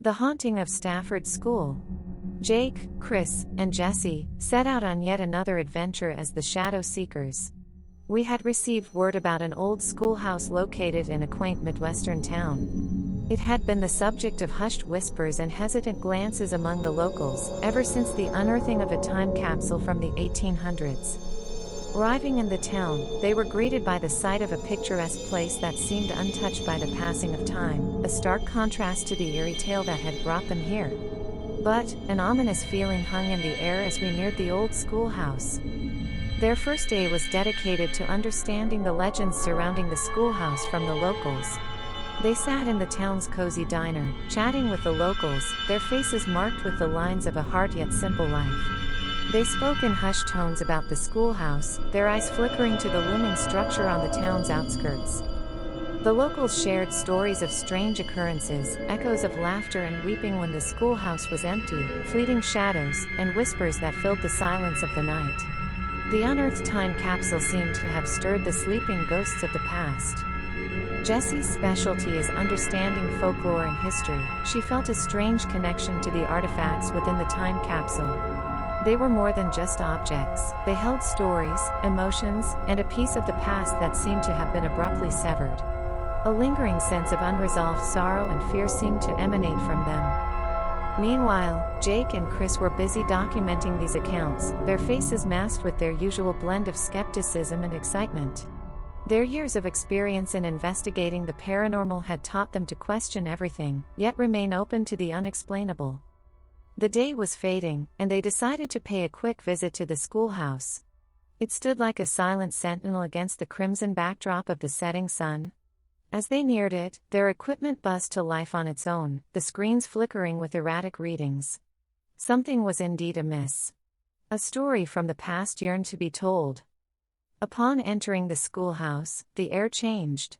The Haunting of Stafford School. Jake, Chris, and Jesse set out on yet another adventure as the Shadow Seekers. We had received word about an old schoolhouse located in a quaint Midwestern town. It had been the subject of hushed whispers and hesitant glances among the locals ever since the unearthing of a time capsule from the 1800s. Arriving in the town, they were greeted by the sight of a picturesque place that seemed untouched by the passing of time, a stark contrast to the eerie tale that had brought them here. But an ominous feeling hung in the air as we neared the old schoolhouse. Their first day was dedicated to understanding the legends surrounding the schoolhouse from the locals. They sat in the town's cozy diner, chatting with the locals, their faces marked with the lines of a hard yet simple life. They spoke in hushed tones about the schoolhouse, their eyes flickering to the looming structure on the town's outskirts. The locals shared stories of strange occurrences, echoes of laughter and weeping when the schoolhouse was empty, fleeting shadows, and whispers that filled the silence of the night. The unearthed time capsule seemed to have stirred the sleeping ghosts of the past. Jessie's specialty is understanding folklore and history. She felt a strange connection to the artifacts within the time capsule. They were more than just objects. They held stories, emotions, and a piece of the past that seemed to have been abruptly severed. A lingering sense of unresolved sorrow and fear seemed to emanate from them. Meanwhile, Jake and Chris were busy documenting these accounts, their faces masked with their usual blend of skepticism and excitement. Their years of experience in investigating the paranormal had taught them to question everything, yet remain open to the unexplainable. The day was fading, and they decided to pay a quick visit to the schoolhouse. It stood like a silent sentinel against the crimson backdrop of the setting sun. As they neared it, their equipment buzzed to life on its own, the screens flickering with erratic readings. Something was indeed amiss. A story from the past yearned to be told. Upon entering the schoolhouse, the air changed.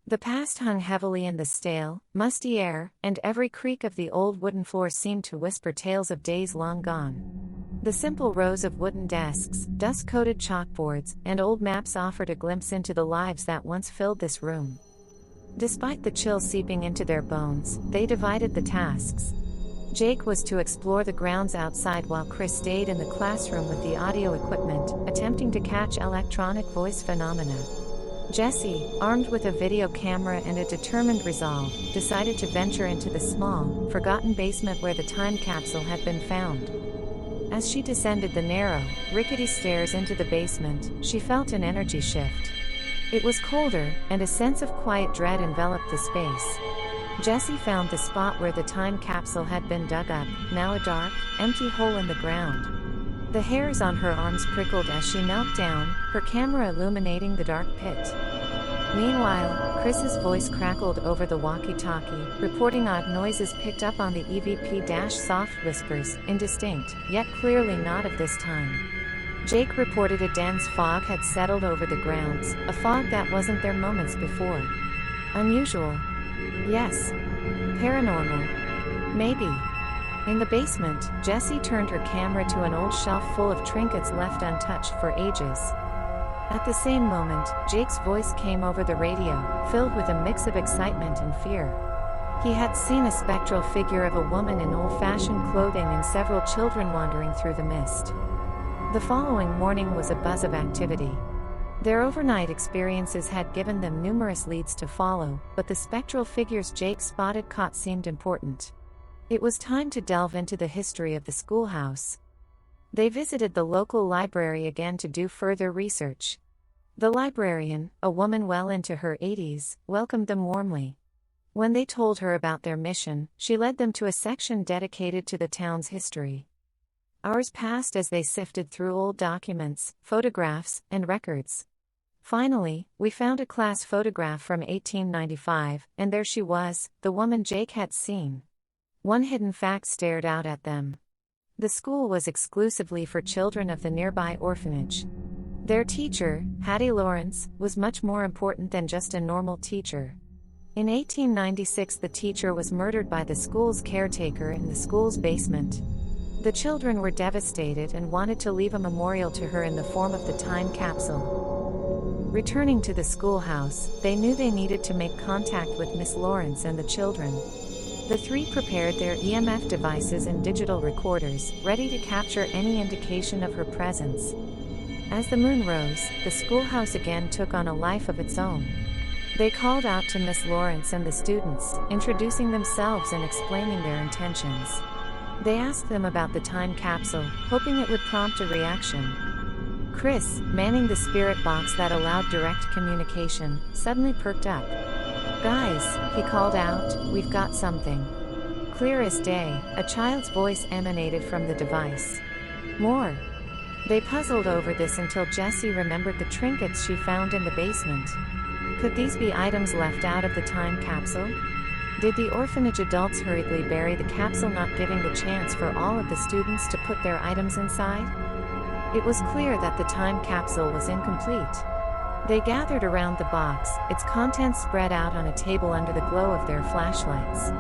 The past hung heavily in the stale, musty air, and every creak of the old wooden floor seemed to whisper tales of days long gone. The simple rows of wooden desks, dust-coated chalkboards, and old maps offered a glimpse into the lives that once filled this room. Despite the chill seeping into their bones, they divided the tasks. Jake was to explore the grounds outside while Chris stayed in the classroom with the audio equipment, attempting to catch electronic voice phenomena. Jesse, armed with a video camera and a determined resolve, decided to venture into the small, forgotten basement where the time capsule had been found. As she descended the narrow, rickety stairs into the basement, she felt an energy shift. It was colder, and a sense of quiet dread enveloped the space. Jesse found the spot where the time capsule had been dug up, now a dark, empty hole in the ground. The hairs on her arms prickled as she knelt down, her camera illuminating the dark pit. Meanwhile, Chris's voice crackled over the walkie-talkie, reporting odd noises picked up on the EVP - soft whispers, indistinct, yet clearly not of this time. Jake reported a dense fog had settled over the grounds, a fog that wasn't there moments before. Unusual. Yes. Paranormal. Maybe. In the basement, Jessie turned her camera to an old shelf full of trinkets left untouched for ages. At the same moment, Jake's voice came over the radio, filled with a mix of excitement and fear. He had seen a spectral figure of a woman in old-fashioned clothing and several children wandering through the mist. The following morning was a buzz of activity. Their overnight experiences had given them numerous leads to follow, but the spectral figures Jake spotted caught seemed important. It was time to delve into the history of the schoolhouse. They visited the local library again to do further research. The librarian, a woman well into her 80s, welcomed them warmly. When they told her about their mission, she led them to a section dedicated to the town's history. Hours passed as they sifted through old documents, photographs, and records. Finally, we found a class photograph from 1895, and there she was, the woman Jake had seen. One hidden fact stared out at them. The school was exclusively for children of the nearby orphanage. Their teacher, Hattie Lawrence, was much more important than just a normal teacher. In 1896, the teacher was murdered by the school's caretaker in the school's basement. The children were devastated and wanted to leave a memorial to her in the form of the time capsule. Returning to the schoolhouse, they knew they needed to make contact with Miss Lawrence and the children. The three prepared their EMF devices and digital recorders, ready to capture any indication of her presence. As the moon rose, the schoolhouse again took on a life of its own. They called out to Miss Lawrence and the students, introducing themselves and explaining their intentions. They asked them about the time capsule, hoping it would prompt a reaction. Chris, manning the spirit box that allowed direct communication, suddenly perked up. "Guys," he called out, "we've got something." Clear as day, a child's voice emanated from the device. "More." They puzzled over this until Jessie remembered the trinkets she found in the basement. Could these be items left out of the time capsule? Did the orphanage adults hurriedly bury the capsule, not giving the chance for all of the students to put their items inside? It was clear that the time capsule was incomplete. They gathered around the box, its contents spread out on a table under the glow of their flashlights.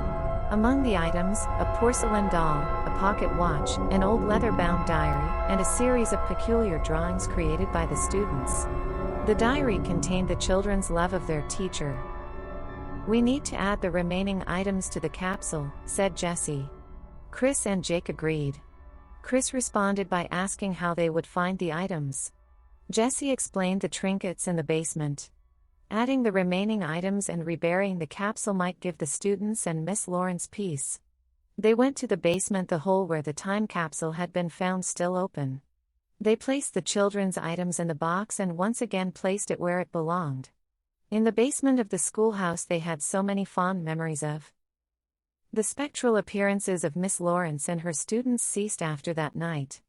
Among the items, a porcelain doll, a pocket watch, an old leather-bound diary, and a series of peculiar drawings created by the students. The diary contained the children's love of their teacher. "We need to add the remaining items to the capsule," said Jessie. Chris and Jake agreed. Chris responded by asking how they would find the items. Jessie explained the trinkets in the basement. Adding the remaining items and reburying the capsule might give the students and Miss Lawrence peace. They went to the basement, the hole where the time capsule had been found still open. They placed the children's items in the box and once again placed it where it belonged. In the basement of the schoolhouse they had so many fond memories of. The spectral appearances of Miss Lawrence and her students ceased after that night.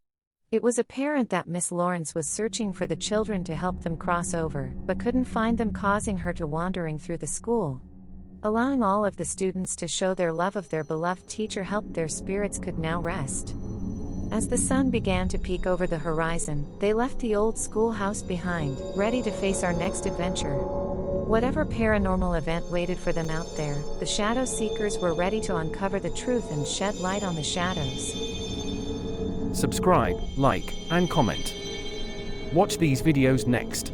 It was apparent that Miss Lawrence was searching for the children to help them cross over, but couldn't find them, causing her to wandering through the school. Allowing all of the students to show their love of their beloved teacher helped their spirits could now rest. As the sun began to peek over the horizon, they left the old schoolhouse behind, ready to face our next adventure. Whatever paranormal event waited for them out there, the shadow seekers were ready to uncover the truth and shed light on the shadows. Subscribe, like, and comment. Watch these videos next.